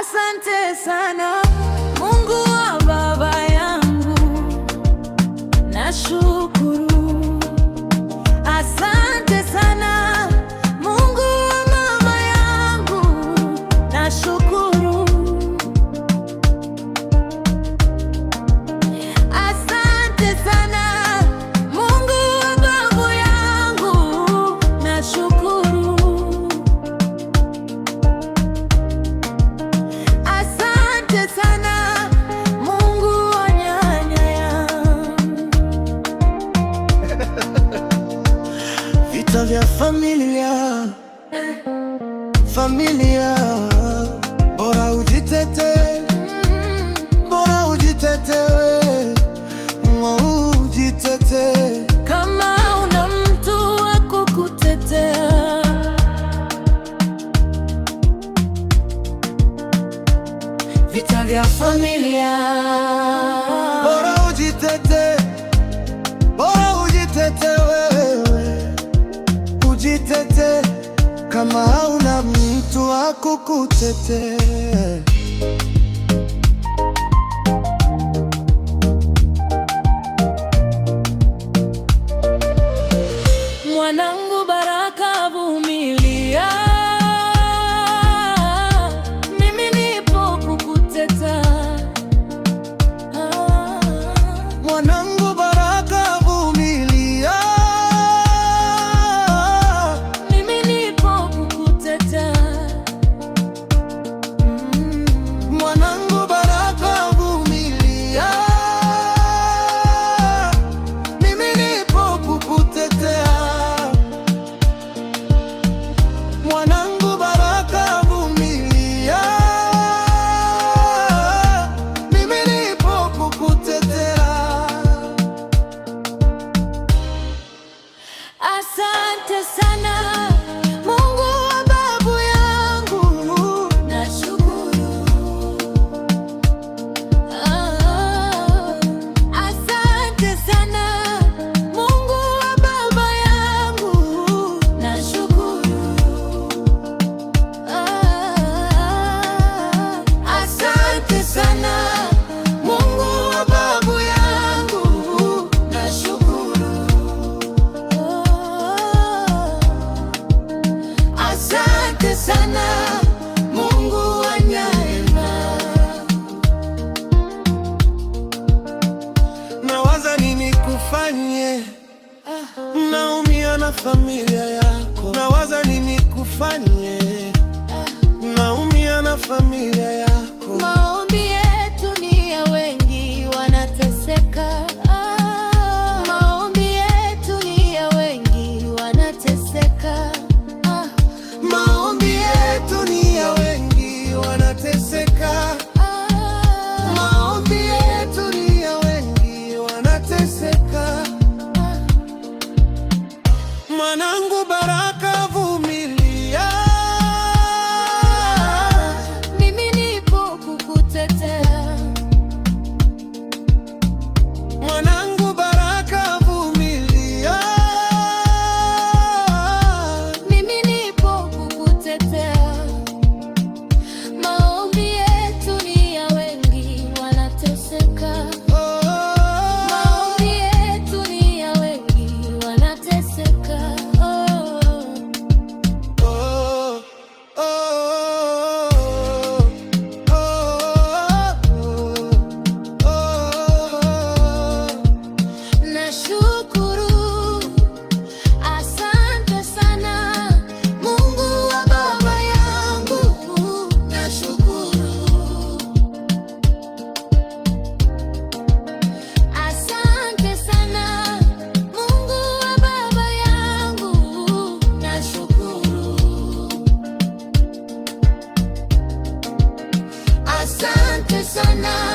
Asante sana Mungu wa baba yangu, nashukuru. Asante sana Mungu wa mama yangu, nashukuru. Asante sana Mungu wa babu yangu, nashukuru. Asante sana Mungu wa nyanya yangu. Vita vya familia, familia, bora ujitete, bora ujitete, ujitete. Kama una mtu wa kukutetea, vita vya familia, Bora ujitete, bora ujitete wewe, ujitete kama hauna mtu wa kukutetea. mwanangu Baraka, vumilia, mimi nipo kukutetea. Mwanangu Baraka, vumilia, Mimi nipo kukutetea. mwanangu Baraka, vumilia, mimi nipo kukutetea. Mwanangu Baraka, vumilia, mimi nipo kukutetea. Asante sana Mungu wa babu yangu, nashukuru. Asante sana Mungu wa baba yangu, nashukuru. Asante sana Mungu wa babu yangu, nashukuru. Asante sana Mungu wa neema. Nawaza nini kufanye, naumia na familia yako. Nawaza nini kufanye, naumia na familia yako. Maombi yetu ni ya wengi wanateseka. Maombi yetu ni ya wengi wanateseka. Maombi yetu ni ya wengi wanateseka. Maombi yetu ni ya wengi wanateseka. Mwanangu Baraka, vumilia, Mimi nipo kukutetea. mwanangu Baraka, vumilia, Mimi nipo kukutetea. Maombi yetu ni ya wengi wanateseka. Maombi yetu ni ya wengi wanateseka. Nashukuru. Asante sana Mungu wa baba yangu, nashukuru. Asante sana Mungu wa baba yangu, nashukuru. Asante sana